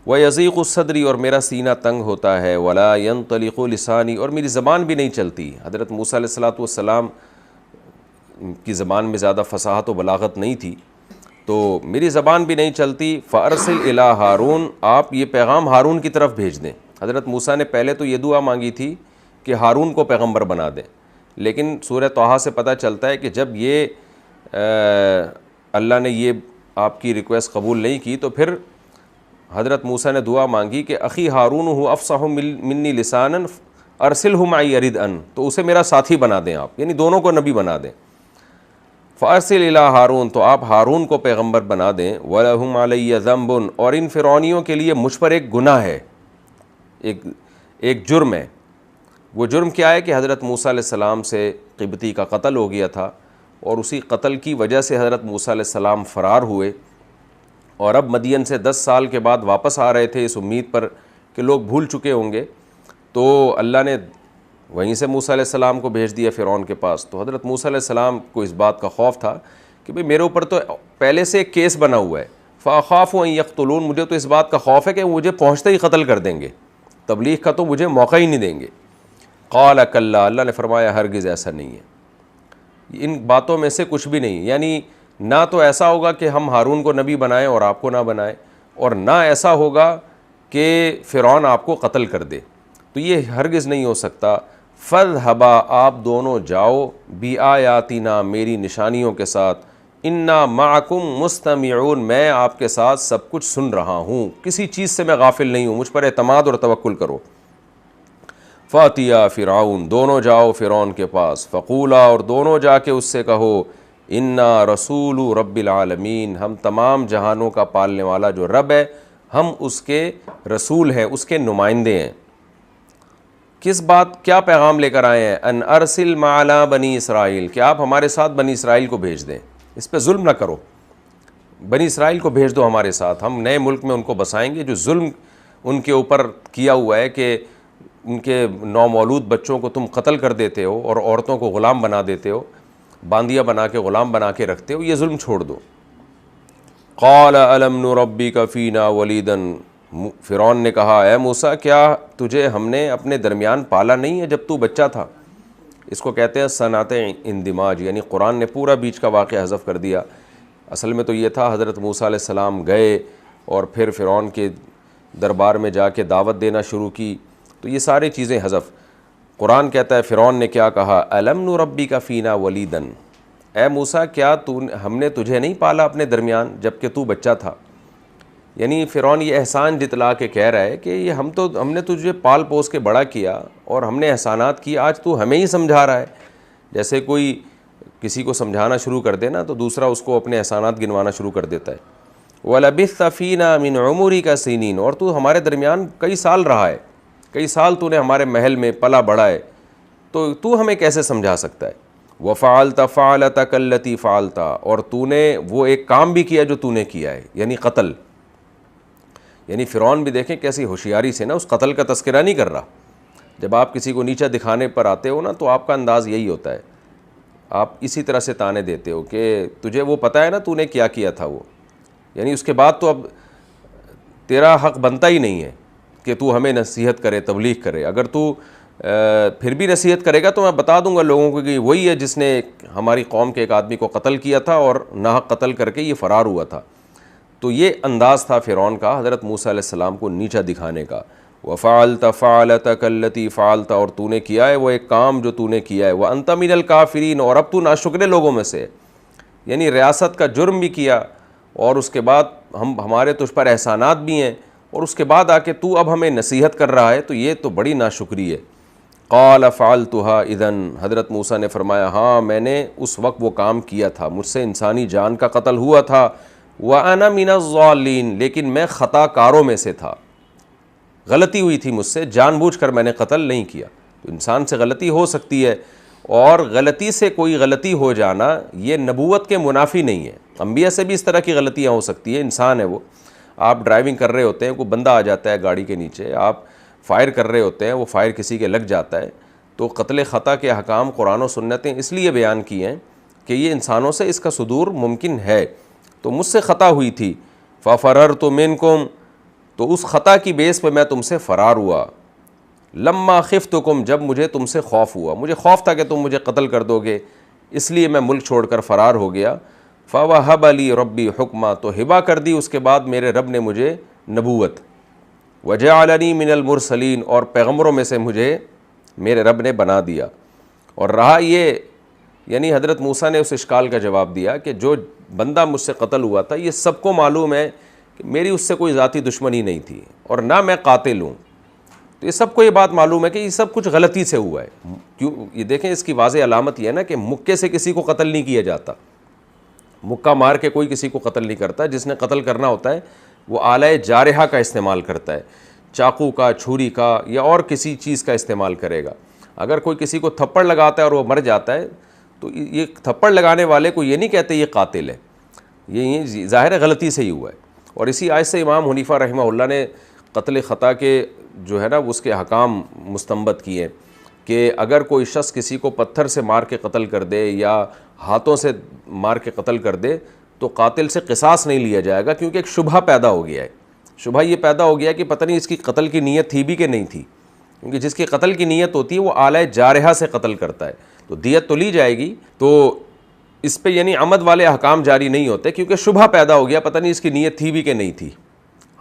وَيَضِيقُ صَدْرِي، اور میرا سینہ تنگ ہوتا ہے، وَلَا يَنطَلِقُ لِسَانِي، اور میری زبان بھی نہیں چلتی۔ حضرت موسیٰ علیہ السلام کی زبان میں زیادہ فصاحت و بلاغت نہیں تھی، تو میری زبان بھی نہیں چلتی۔ فَأَرْسِلْ إِلَىٰ ہارون، آپ یہ پیغام ہارون کی طرف بھیج دیں۔ حضرت موسیٰ نے پہلے تو یہ دعا مانگی تھی کہ ہارون کو پیغمبر بنا دیں، لیکن سورہ طٰہٰ سے پتہ چلتا ہے کہ جب یہ اللہ نے یہ آپ کی ریکویسٹ قبول نہیں کی تو پھر حضرت موسیٰ نے دعا مانگی کہ اخی ہارون ہو افصح منی لسانا ارسلہ معی یرد ان، تو اسے میرا ساتھی بنا دیں آپ، یعنی دونوں کو نبی بنا دیں۔ فارسل الی ہارون، تو آپ ہارون کو پیغمبر بنا دیں۔ وَلَهُمْ عَلَيَّ ذَنْبٌ، اور ان فرعونیوں کے لیے مجھ پر ایک گناہ ہے، ایک جرم ہے۔ وہ جرم کیا ہے کہ حضرت موسیٰ علیہ السلام سے قبطی کا قتل ہو گیا تھا، اور اسی قتل کی وجہ سے حضرت موسیٰ علیہ السلام فرار ہوئے، اور اب مدین سے 10 سال کے بعد واپس آ رہے تھے اس امید پر کہ لوگ بھول چکے ہوں گے، تو اللہ نے وہیں سے موسیٰ علیہ السلام کو بھیج دیا فرعون کے پاس۔ تو حضرت موسیٰ علیہ السلام کو اس بات کا خوف تھا کہ بھئی میرے اوپر تو پہلے سے ایک کیس بنا ہوا ہے، فَأَخَافُ أَن يَقْتُلُونَ، مجھے تو اس بات کا خوف ہے کہ مجھے پہنچتے ہی قتل کر دیں گے، تبلیغ کا تو مجھے موقع ہی نہیں دیں گے۔ قَالَ كَلَّا، اللہ نے فرمایا ہرگز ایسا نہیں ہے، ان باتوں میں سے کچھ بھی نہیں، یعنی نہ تو ایسا ہوگا کہ ہم ہارون کو نبی بنائیں اور آپ کو نہ بنائیں، اور نہ ایسا ہوگا کہ فرعون آپ کو قتل کر دے، تو یہ ہرگز نہیں ہو سکتا۔ فَاذْهَبَا، آپ دونوں جاؤ، بِآیاتِنَا، میری نشانیوں کے ساتھ، اِنَّا مَعَكُمْ مُسْتَمِعُونَ، میں آپ کے ساتھ سب کچھ سن رہا ہوں، کسی چیز سے میں غافل نہیں ہوں، مجھ پر اعتماد اور توکل کرو۔ فَأْتِيَا فِرْعَوْنَ، دونوں جاؤ فرعون کے پاس، فَقُولَا، اور دونوں جا کے اس سے کہو، اِنَّا رَسُولُ رَبِّ الْعَالَمِينَ، ہم تمام جہانوں کا پالنے والا جو رب ہے، ہم اس کے رسول ہیں، اس کے نمائندے ہیں۔ کس بات کیا پیغام لے کر آئے ہیں؟ ان ارسل معنا بنی اسرائیل، کہ آپ ہمارے ساتھ بنی اسرائیل کو بھیج دیں، اس پہ ظلم نہ کرو، بنی اسرائیل کو بھیج دو ہمارے ساتھ، ہم نئے ملک میں ان کو بسائیں گے۔ جو ظلم ان کے اوپر کیا ہوا ہے کہ ان کے نومولود بچوں کو تم قتل کر دیتے ہو اور عورتوں کو غلام بنا دیتے ہو، باندیا بنا کے غلام بنا کے رکھتے ہو، یہ ظلم چھوڑ دو۔ قال الم نربک فینا ولیدا، فرعون نے کہا اے موسیٰ کیا تجھے ہم نے اپنے درمیان پالا نہیں ہے جب تو بچہ تھا؟ اس کو کہتے ہیں صنعت اندماج، یعنی قرآن نے پورا بیچ کا واقعہ حذف کر دیا۔ اصل میں تو یہ تھا حضرت موسیٰ علیہ السلام گئے اور پھر فرعون کے دربار میں جا کے دعوت دینا شروع کی، تو یہ ساری چیزیں حذف۔ قرآن کہتا ہے فرعون نے کیا کہا، الم نربک فینا ولیدا، اے موسیٰ کیا ہم نے تجھے نہیں پالا اپنے درمیان جب کہ تو بچہ تھا؟ یعنی فرعون یہ احسان جتلا کے کہہ رہا ہے کہ یہ ہم نے تجھے پال پوس کے بڑا کیا اور ہم نے احسانات کیے، آج تو ہمیں ہی سمجھا رہا ہے۔ جیسے کوئی کسی کو سمجھانا شروع کر دے نا تو دوسرا اس کو اپنے احسانات گنوانا شروع کر دیتا ہے۔ وَلَبِثْتَ فِينَا مِنْ عُمُرِكَ سِنِينَ، اور تو ہمارے درمیان کئی سال رہا ہے، کئی سال تو نے ہمارے محل میں پلا بڑھا ہے، تو ہمیں کیسے سمجھا سکتا ہے؟ وَفَعَلْتَ فَعَلَتَكَ الَّتِي فَعَلْتَ، اور تو نے وہ ایک کام بھی کیا جو تو نے کیا ہے، یعنی قتل۔ یعنی فرعون بھی دیکھیں کیسی ہوشیاری سے نا اس قتل کا تذکرہ نہیں کر رہا۔ جب آپ کسی کو نیچا دکھانے پر آتے ہو نا تو آپ کا انداز یہی ہوتا ہے، آپ اسی طرح سے تانے دیتے ہو کہ تجھے وہ پتہ ہے نا تو نے کیا کیا تھا وہ، یعنی اس کے بعد تو اب تیرا حق بنتا ہی نہیں ہے کہ تو ہمیں نصیحت کرے، تبلیغ کرے۔ اگر تو پھر بھی نصیحت کرے گا تو میں بتا دوں گا لوگوں کو کہ وہی ہے جس نے ہماری قوم کے ایک آدمی کو قتل کیا تھا اور ناحق قتل کر کے یہ فرار ہوا تھا۔ تو یہ انداز تھا فرعون کا حضرت موسیٰ علیہ السلام کو نیچا دکھانے کا۔ وَفَعَلْتَ فَعَلَتَكَ الَّتِي فَعَلْتَ، اور تو نے کیا ہے وہ ایک کام جو تو نے کیا ہے۔ وَأَنْتَ مِنَ الْكَافِرِينَ، اور اب تو ناشکرے لوگوں میں سے، یعنی ریاست کا جرم بھی کیا اور اس کے بعد ہمارے تجھ پر احسانات بھی ہیں، اور اس کے بعد آ کے تو اب ہمیں نصیحت کر رہا ہے، تو یہ تو بڑی ناشکری ہے۔ قَالَ فَعَلْتُهَا إِذًا، حضرت موسیٰ نے فرمایا ہاں میں نے اس وقت وہ کام کیا تھا، مجھ سے انسانی جان کا قتل ہوا تھا۔ وَأَنَا مِنَ الظَّالِّينَ، لیکن میں خطا کاروں میں سے تھا، غلطی ہوئی تھی مجھ سے، جان بوجھ کر میں نے قتل نہیں کیا۔ تو انسان سے غلطی ہو سکتی ہے، اور غلطی سے کوئی غلطی ہو جانا یہ نبوت کے منافی نہیں ہے۔ انبیاء سے بھی اس طرح کی غلطیاں ہو سکتی ہے، انسان ہے وہ۔ آپ ڈرائیونگ کر رہے ہوتے ہیں، کوئی بندہ آ جاتا ہے گاڑی کے نیچے، آپ فائر کر رہے ہوتے ہیں، وہ فائر کسی کے لگ جاتا ہے، تو قتل خطا کے احکام قرآن و سنت اس لیے بیان کیے ہیں کہ یہ انسانوں سے اس کا صدور ممکن ہے۔ تو مجھ سے خطا ہوئی تھی، فَفَرَرْتُ مِنْكُمْ، تو اس خطا کی بیس پہ میں تم سے فرار ہوا۔ لَمَّا خِفْتُكُمْ، جب مجھے تم سے خوف ہوا، مجھے خوف تھا کہ تم مجھے قتل کر دو گے، اس لیے میں ملک چھوڑ کر فرار ہو گیا۔ فَوَهَبَ لِي رَبِّي حُکْمًا، تو ہبہ کر دی اس کے بعد میرے رب نے مجھے نبوت۔ وَجَعَلَنِي مِنَ الْمُرْسَلِينَ، اور پیغمبروں میں سے مجھے میرے رب نے بنا دیا۔ اور رہا یہ، یعنی حضرت موسیٰ نے اس اشکال کا جواب دیا کہ جو بندہ مجھ سے قتل ہوا تھا یہ سب کو معلوم ہے کہ میری اس سے کوئی ذاتی دشمنی نہیں تھی اور نہ میں قاتل ہوں، تو یہ سب کو یہ بات معلوم ہے کہ یہ سب کچھ غلطی سے ہوا ہے۔ کیوں؟ یہ دیکھیں اس کی واضح علامت یہ ہے نا کہ مکے سے کسی کو قتل نہیں کیا جاتا، مکہ مار کے کوئی کسی کو قتل نہیں کرتا۔ جس نے قتل کرنا ہوتا ہے وہ آلہ جارحہ کا استعمال کرتا ہے، چاقو کا، چھری کا، یا اور کسی چیز کا استعمال کرے گا۔ اگر کوئی کسی کو تھپڑ لگاتا ہے اور وہ مر جاتا ہے تو یہ تھپڑ لگانے والے کو یہ نہیں کہتے یہ قاتل ہے، یہ ظاہر ہے غلطی سے ہی ہوا ہے۔ اور اسی آیت سے امام حنیفہ رحمہ اللہ نے قتل خطا کے جو ہے نا اس کے حکام مستنبط کیے کہ اگر کوئی شخص کسی کو پتھر سے مار کے قتل کر دے یا ہاتھوں سے مار کے قتل کر دے تو قاتل سے قصاص نہیں لیا جائے گا، کیونکہ ایک شبہ پیدا ہو گیا ہے۔ شبہ یہ پیدا ہو گیا کہ پتہ نہیں اس کی قتل کی نیت تھی بھی کہ نہیں تھی، کیونکہ جس کی قتل کی نیت ہوتی ہے وہ آلہ جارحہ سے قتل کرتا ہے، تو دیت تو لی جائے گی۔ تو اس پہ یعنی عمد والے احکام جاری نہیں ہوتے، کیونکہ شبہ پیدا ہو گیا، پتہ نہیں اس کی نیت تھی بھی کہ نہیں تھی۔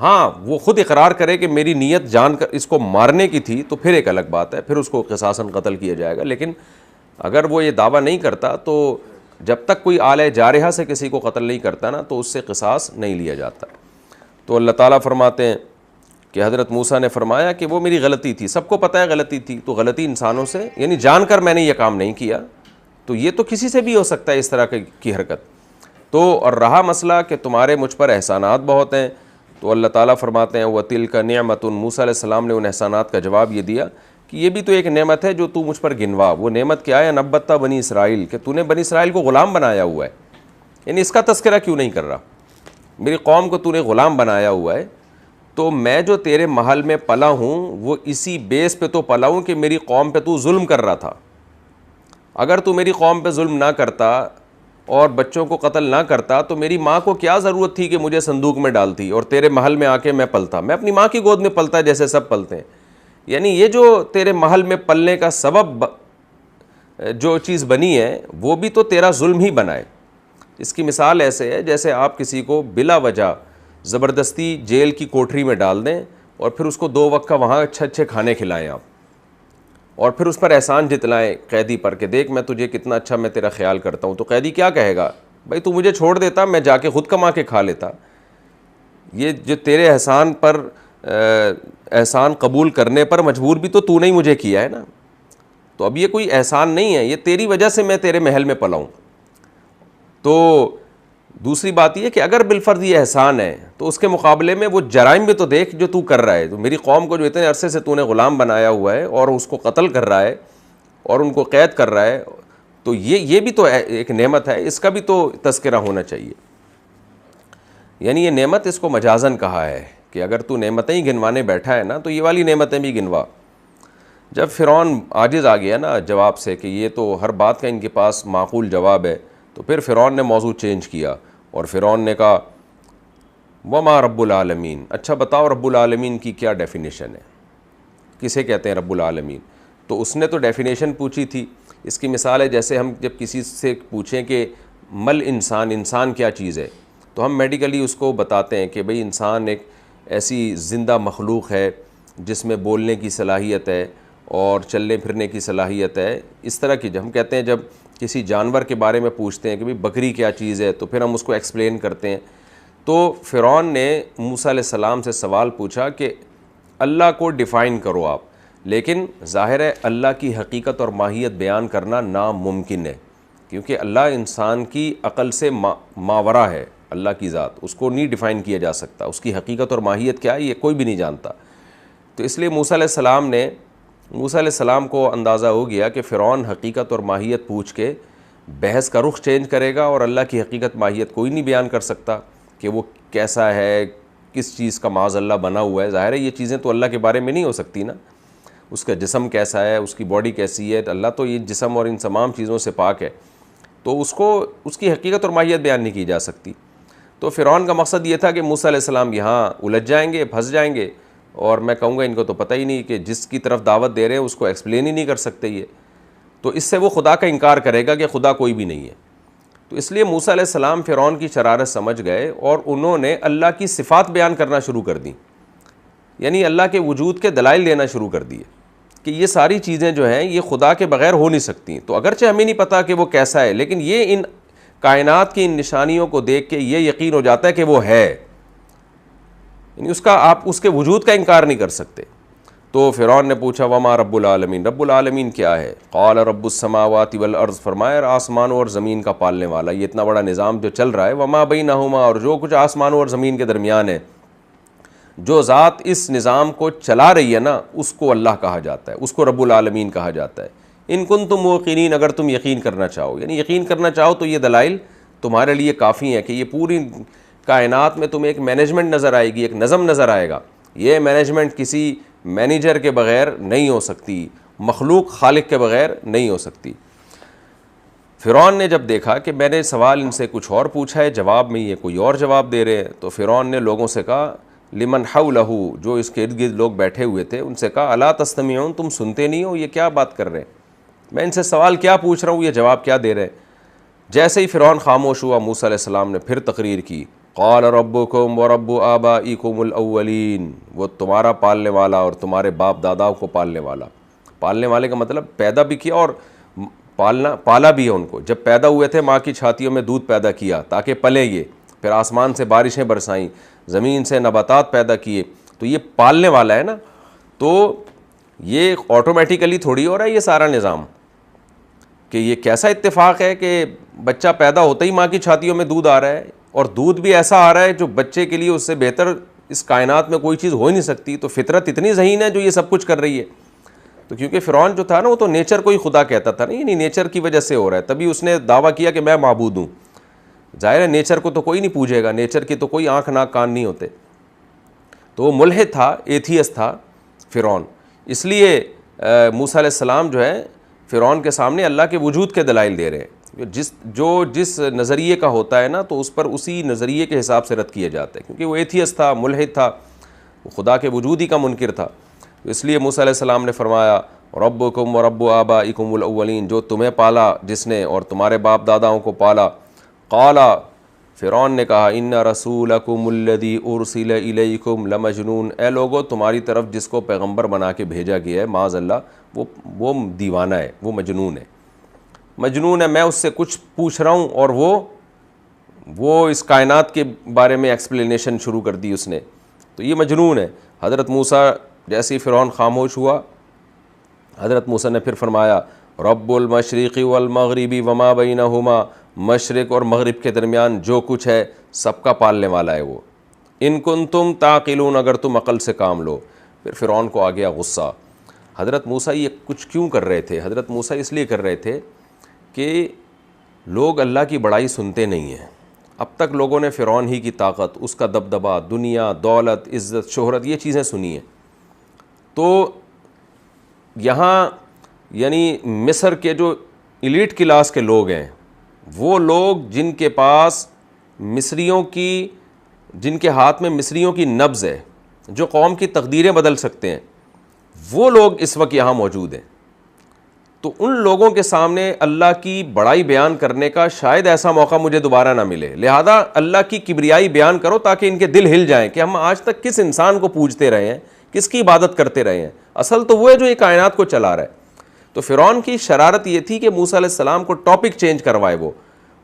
ہاں وہ خود اقرار کرے کہ میری نیت جان کر اس کو مارنے کی تھی تو پھر ایک الگ بات ہے، پھر اس کو قصاصاً قتل کیا جائے گا۔ لیکن اگر وہ یہ دعویٰ نہیں کرتا تو جب تک کوئی آلہ جارحہ سے کسی کو قتل نہیں کرتا نا تو اس سے قصاص نہیں لیا جاتا۔ تو اللہ تعالیٰ فرماتے ہیں کہ حضرت موسیٰ نے فرمایا کہ وہ میری غلطی تھی، سب کو پتہ ہے غلطی تھی، تو غلطی انسانوں سے، یعنی جان کر میں نے یہ کام نہیں کیا، تو یہ تو کسی سے بھی ہو سکتا ہے اس طرح کی حرکت۔ تو اور رہا مسئلہ کہ تمہارے مجھ پر احسانات بہت ہیں، تو اللہ تعالیٰ فرماتے ہیں وَتِلْكَ نِعْمَةٌ، موسیٰ علیہ السلام نے ان احسانات کا جواب یہ دیا کہ یہ بھی تو ایک نعمت ہے جو تو مجھ پر گنوا. وہ نعمت کیا ہے؟ نبت بنی اسرائیل، کہ تو نے بنی اسرائیل کو غلام بنایا ہوا ہے. یعنی اس کا تذکرہ کیوں نہیں کر رہا؟ میری قوم کو تو نے غلام بنایا ہوا ہے، تو میں جو تیرے محل میں پلا ہوں وہ اسی بیس پہ تو پلا ہوں کہ میری قوم پہ تو ظلم کر رہا تھا. اگر تو میری قوم پہ ظلم نہ کرتا اور بچوں کو قتل نہ کرتا تو میری ماں کو کیا ضرورت تھی کہ مجھے صندوق میں ڈالتی اور تیرے محل میں آ کے میں پلتا؟ میں اپنی ماں کی گود میں پلتا جیسے سب پلتے ہیں. یعنی یہ جو تیرے محل میں پلنے کا سبب جو چیز بنی ہے وہ بھی تو تیرا ظلم ہی بنا ہے. اس کی مثال ایسے ہے جیسے آپ کسی کو بلا وجہ زبردستی جیل کی کوٹری میں ڈال دیں اور پھر اس کو 2 وقت کا وہاں اچھے اچھے کھانے کھلائیں آپ، اور پھر اس پر احسان جتلائیں قیدی پر کہ دیکھ میں تجھے کتنا اچھا میں تیرا خیال کرتا ہوں. تو قیدی کیا کہے گا؟ بھائی تو مجھے چھوڑ دیتا، میں جا کے خود کما کے کھا لیتا. یہ جو تیرے احسان پر احسان قبول کرنے پر مجبور بھی تو نے ہی مجھے کیا ہے نا. تو اب یہ کوئی احسان نہیں ہے، یہ تیری وجہ سے میں تیرے محل میں پلا ہوں. تو دوسری بات یہ کہ اگر بالفرض یہ احسان ہے تو اس کے مقابلے میں وہ جرائم بھی تو دیکھ جو تو کر رہا ہے. تو میری قوم کو جو اتنے عرصے سے تو نے غلام بنایا ہوا ہے اور اس کو قتل کر رہا ہے اور ان کو قید کر رہا ہے، تو یہ بھی تو ایک نعمت ہے، اس کا بھی تو تذکرہ ہونا چاہیے. یعنی یہ نعمت اس کو مجازن کہا ہے کہ اگر تو نعمتیں ہی گنوانے بیٹھا ہے نا تو یہ والی نعمتیں بھی گنوا. جب فرعون عاجز آ گیا نا جواب سے کہ یہ تو ہر بات کا ان کے پاس معقول جواب ہے، تو پھر فرعون نے موضوع چینج کیا اور فرعون نے کہا وما رب العالمین. اچھا بتاؤ رب العالمین کی کیا ڈیفینیشن ہے، کسے کہتے ہیں رب العالمین؟ تو اس نے تو ڈیفینیشن پوچھی تھی. اس کی مثال ہے جیسے ہم جب کسی سے پوچھیں کہ مل انسان، انسان کیا چیز ہے، تو ہم میڈیکلی اس کو بتاتے ہیں کہ بھئی انسان ایک ایسی زندہ مخلوق ہے جس میں بولنے کی صلاحیت ہے اور چلنے پھرنے کی صلاحیت ہے. اس طرح کی جب ہم کہتے ہیں، جب کسی جانور کے بارے میں پوچھتے ہیں کہ بھئی بکری کیا چیز ہے، تو پھر ہم اس کو ایکسپلین کرتے ہیں. تو فرعون نے موسیٰ علیہ السلام سے سوال پوچھا کہ اللہ کو ڈیفائن کرو آپ، لیکن ظاہر ہے اللہ کی حقیقت اور ماہیت بیان کرنا ناممکن ہے، کیونکہ اللہ انسان کی عقل سے ماورا ہے. اللہ کی ذات اس کو نہیں ڈیفائن کیا جا سکتا، اس کی حقیقت اور ماہیت کیا ہے یہ کوئی بھی نہیں جانتا. تو اس لیے موسیٰ علیہ السلام کو اندازہ ہو گیا کہ فرعون حقیقت اور ماہیت پوچھ کے بحث کا رخ چینج کرے گا اور اللہ کی حقیقت ماہیت کوئی نہیں بیان کر سکتا کہ وہ کیسا ہے، کس چیز کا معاذ اللہ بنا ہوا ہے. ظاہر ہے یہ چیزیں تو اللہ کے بارے میں نہیں ہو سکتی نا، اس کا جسم کیسا ہے، اس کی باڈی کیسی ہے، اللہ تو یہ جسم اور ان تمام چیزوں سے پاک ہے، تو اس کی حقیقت اور ماہیت بیان نہیں کی جا سکتی. تو فرعون کا مقصد یہ تھا کہ موسیٰ علیہ السلام یہاں الجھ جائیں گے، پھنس جائیں گے، اور میں کہوں گا ان کو تو پتہ ہی نہیں کہ جس کی طرف دعوت دے رہے ہیں اس کو ایکسپلین ہی نہیں کر سکتے یہ، تو اس سے وہ خدا کا انکار کرے گا کہ خدا کوئی بھی نہیں ہے. تو اس لیے موسیٰ علیہ السلام فرعون کی شرارت سمجھ گئے اور انہوں نے اللہ کی صفات بیان کرنا شروع کر دیں، یعنی اللہ کے وجود کے دلائل دینا شروع کر دیے کہ یہ ساری چیزیں جو ہیں یہ خدا کے بغیر ہو نہیں سکتی. تو اگرچہ ہمیں نہیں پتہ کہ وہ کیسا ہے، لیکن یہ ان کائنات کی ان نشانیوں کو دیکھ کے یہ یقین ہو جاتا ہے کہ وہ ہے، یعنی آپ اس کے وجود کا انکار نہیں کر سکتے. تو فرعون نے پوچھا وما رب العالمین، رب العالمین کیا ہے؟ قال رب السماوات والارض، فرمایا آسمانوں اور زمین کا پالنے والا. یہ اتنا بڑا نظام جو چل رہا ہے، وما بینہما، اور جو کچھ آسمانوں اور زمین کے درمیان ہے، جو ذات اس نظام کو چلا رہی ہے نا اس کو اللہ کہا جاتا ہے، اس کو رب العالمین کہا جاتا ہے. ان کنتم موقنین، اگر تم یقین کرنا چاہو، یعنی یقین کرنا چاہو تو یہ دلائل تمہارے لیے کافی ہیں کہ یہ پوری کائنات میں تمہیں ایک مینجمنٹ نظر آئے گی، ایک نظم نظر آئے گا. یہ مینجمنٹ کسی مینیجر کے بغیر نہیں ہو سکتی، مخلوق خالق کے بغیر نہیں ہو سکتی. فرعون نے جب دیکھا کہ میں نے سوال ان سے کچھ اور پوچھا ہے، جواب میں یہ کوئی اور جواب دے رہے ہیں، تو فرعون نے لوگوں سے کہا لمن حولہ، جو اس کے ارد گرد لوگ بیٹھے ہوئے تھے ان سے کہا الا تستمعون، تم سنتے نہیں ہو، یہ کیا بات کر رہے ہیں، میں ان سے سوال کیا پوچھ رہا ہوں، یہ جواب کیا دے رہے ہیں. جیسے ہی فرعون خاموش ہوا، موسیٰ علیہ السلام نے پھر تقریر کی، قال ربکم ورب آبائکم الاولین، وہ تمہارا پالنے والا اور تمہارے باپ داداؤں کو پالنے والا. پالنے والے کا مطلب پیدا بھی کیا اور پالا بھی ہے ان کو. جب پیدا ہوئے تھے ماں کی چھاتیوں میں دودھ پیدا کیا تاکہ پلیں یہ، پھر آسمان سے بارشیں برسائیں، زمین سے نباتات پیدا کیے، تو یہ پالنے والا ہے نا. تو یہ آٹومیٹیکلی تھوڑی ہو رہا ہے یہ سارا نظام، کہ یہ کیسا اتفاق ہے کہ بچہ پیدا ہوتا ہی ماں کی چھاتیوں میں دودھ آ رہا ہے، اور دودھ بھی ایسا آ رہا ہے جو بچے کے لیے اس سے بہتر اس کائنات میں کوئی چیز ہو ہی نہیں سکتی. تو فطرت اتنی ذہین ہے جو یہ سب کچھ کر رہی ہے. تو تو کیونکہ فرعون جو تھا نا وہ تو نیچر کو ہی خدا کہتا تھا نا، یعنی نیچر کی وجہ سے ہو رہا ہے، تبھی اس نے دعویٰ کیا کہ میں معبود ہوں. ظاہر ہے نیچر کو تو کوئی نہیں پوجے گا، نیچر کی تو کوئی آنکھ ناک کان نہیں ہوتے. تو وہ ملحد تھا، ایتھیسٹ تھا فرعون. اس لیے موسیٰ علیہ السلام جو ہے فرعون کے سامنے اللہ کے وجود کے دلائل دے رہے ہیں. جس نظریے کا ہوتا ہے نا تو اس پر اسی نظریے کے حساب سے رد کیا جاتا ہے، کیونکہ وہ ایتھیسٹ تھا، ملحد تھا، وہ خدا کے وجود ہی کا منکر تھا. اس لیے موسیٰ علیہ السلام نے فرمایا ربکم ورب آبائکم الاولین، جو تمہیں پالا جس نے اور تمہارے باپ داداؤں کو پالا. قالا، فرعون نے کہا ان رسولکم الذی ارسل الیکم لمجنون، اے لوگو تمہاری طرف جس کو پیغمبر بنا کے بھیجا گیا ہے معاذ اللہ وہ دیوانہ ہے، وہ مجنون ہے. مجنون ہے، میں اس سے کچھ پوچھ رہا ہوں اور وہ اس کائنات کے بارے میں ایکسپلینیشن شروع کر دی اس نے، تو یہ مجنون ہے. حضرت موسیٰ جیسے ہی فرعون خاموش ہوا، حضرت موسیٰ نے پھر فرمایا رب المشرق والمغرب وما بینہما، مشرق اور مغرب کے درمیان جو کچھ ہے سب کا پالنے والا ہے وہ. ان کنتم تعقلون، اگر تم عقل سے کام لو. پھر فرعون کو آ گیا غصہ. حضرت موسیٰ یہ کچھ کیوں کر رہے تھے؟ حضرت موسیٰ اس لیے کر رہے تھے کہ لوگ اللہ کی بڑائی سنتے نہیں ہیں. اب تک لوگوں نے فرعون ہی کی طاقت، اس کا دبدبہ، دنیا، دولت، عزت، شہرت، یہ چیزیں سنی ہیں. تو یہاں یعنی مصر کے جو ایلیٹ کلاس کے لوگ ہیں، وہ لوگ جن کے پاس جن کے ہاتھ میں مصریوں کی نبض ہے، جو قوم کی تقدیریں بدل سکتے ہیں، وہ لوگ اس وقت یہاں موجود ہیں. تو ان لوگوں کے سامنے اللہ کی بڑائی بیان کرنے کا شاید ایسا موقع مجھے دوبارہ نہ ملے، لہذا اللہ کی کبریائی بیان کرو تاکہ ان کے دل ہل جائیں کہ ہم آج تک کس انسان کو پوجتے رہے ہیں، کس کی عبادت کرتے رہے ہیں، اصل تو وہ ہے جو یہ کائنات کو چلا رہا ہے. تو فرعون کی شرارت یہ تھی کہ موسیٰ علیہ السلام کو ٹاپک چینج کروائے وہ،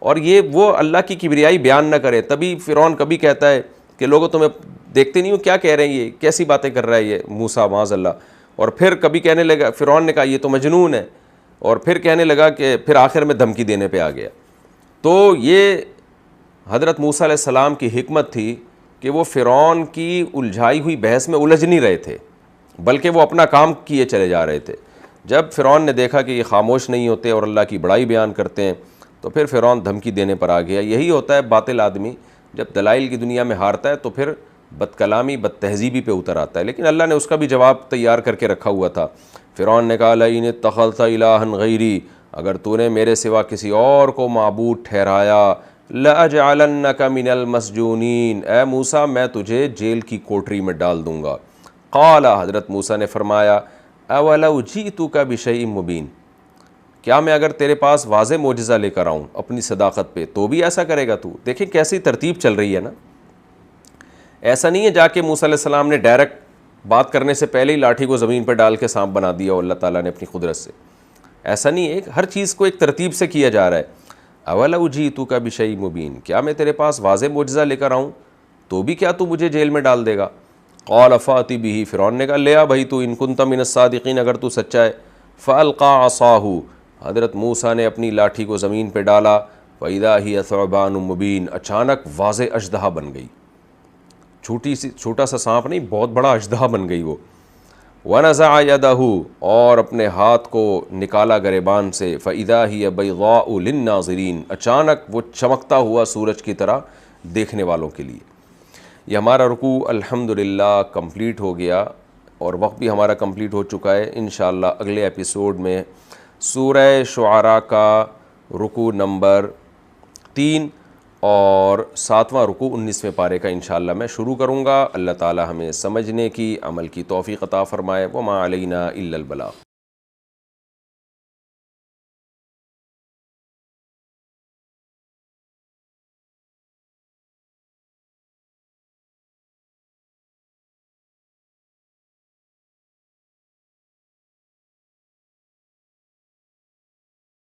اور وہ اللہ کی کبریائی بیان نہ کرے. تبھی فرعون کبھی کہتا ہے کہ لوگوں تمہیں دیکھتے نہیں ہو، کیا کہہ رہے ہیں، یہ کیسی باتیں کر رہا ہے یہ موسیٰ معاذ اللہ. اور پھر کبھی کہنے لگا، فرعون نے کہا یہ تو مجنون ہے، اور پھر کہنے لگا کہ پھر آخر میں دھمکی دینے پہ آ گیا. تو یہ حضرت موسیٰ علیہ السلام کی حکمت تھی کہ وہ فرعون کی الجھائی ہوئی بحث میں الجھ نہیں رہے تھے، بلکہ وہ اپنا کام کیے چلے جا رہے تھے. جب فرعون نے دیکھا کہ یہ خاموش نہیں ہوتے اور اللہ کی بڑائی بیان کرتے ہیں، تو پھر فرعون دھمکی دینے پر آ گیا. یہی ہوتا ہے باطل آدمی جب دلائل کی دنیا میں ہارتا ہے تو پھر بد کلامی، بد تہذیبی پہ اتر آتا ہے. لیکن اللہ نے اس کا بھی جواب تیار کر کے رکھا ہوا تھا. فرعون نے کہا لئن اتخذت الہا غیری، اگر تو نے میرے سوا کسی اور کو معبود ٹھہرایا، لأجعلنک من المسجونین، اے موسیٰ میں تجھے جیل کی کوٹری میں ڈال دوں گا. قال، حضرت موسیٰ نے فرمایا اولو جئتک بشیء مبین، کیا میں اگر تیرے پاس واضح معجزہ لے کر آؤں اپنی صداقت پہ تو بھی ایسا کرے گا تو؟ دیکھیں کیسی ترتیب چل رہی ہے نا. ایسا نہیں ہے جا کے موسیٰ علیہ السلام نے ڈائریکٹ بات کرنے سے پہلے ہی لاٹھی کو زمین پہ ڈال کے سانپ بنا دیا اور اللہ تعالیٰ نے اپنی قدرت سے. ایسا نہیں ہے، ہر چیز کو ایک ترتیب سے کیا جا رہا ہے. اولو جئتک بشیء مبین، کیا میں تیرے پاس واضح معجزہ لے کر آؤں تو بھی کیا تو مجھے جیل میں ڈال دے گا؟ قال فأت بہ، فرعون نے کہا لے آ بھائی تو، ان کنت من الصادقین، اگر تو سچا ہے. فألقى عصاہ، حضرت موسیٰ نے اپنی لاٹھی کو زمین پہ ڈالا. فإذا هي ثعبان مبین، اچانک واضح اژدہا بن گئی. چھوٹا سا سانپ نہیں، بہت بڑا اژدہا بن گئی وہ. ونزع یدہ، اور اپنے ہاتھ کو نکالا گریبان سے. فإذا هي بیضاء للناظرین، اچانک وہ چمکتا ہوا سورج کی طرح دیکھنے والوں کے لیے. یہ ہمارا رکوع الحمدللہ کمپلیٹ ہو گیا اور وقت بھی ہمارا کمپلیٹ ہو چکا ہے. انشاءاللہ اگلے ایپیسوڈ میں سورہ شعراء کا رکوع نمبر 3 اور 7واں رکوع 19ویں پارے کا انشاءاللہ میں شروع کروں گا. اللہ تعالی ہمیں سمجھنے کی، عمل کی توفیق عطا فرمائے. وما علینا الا البلاغ.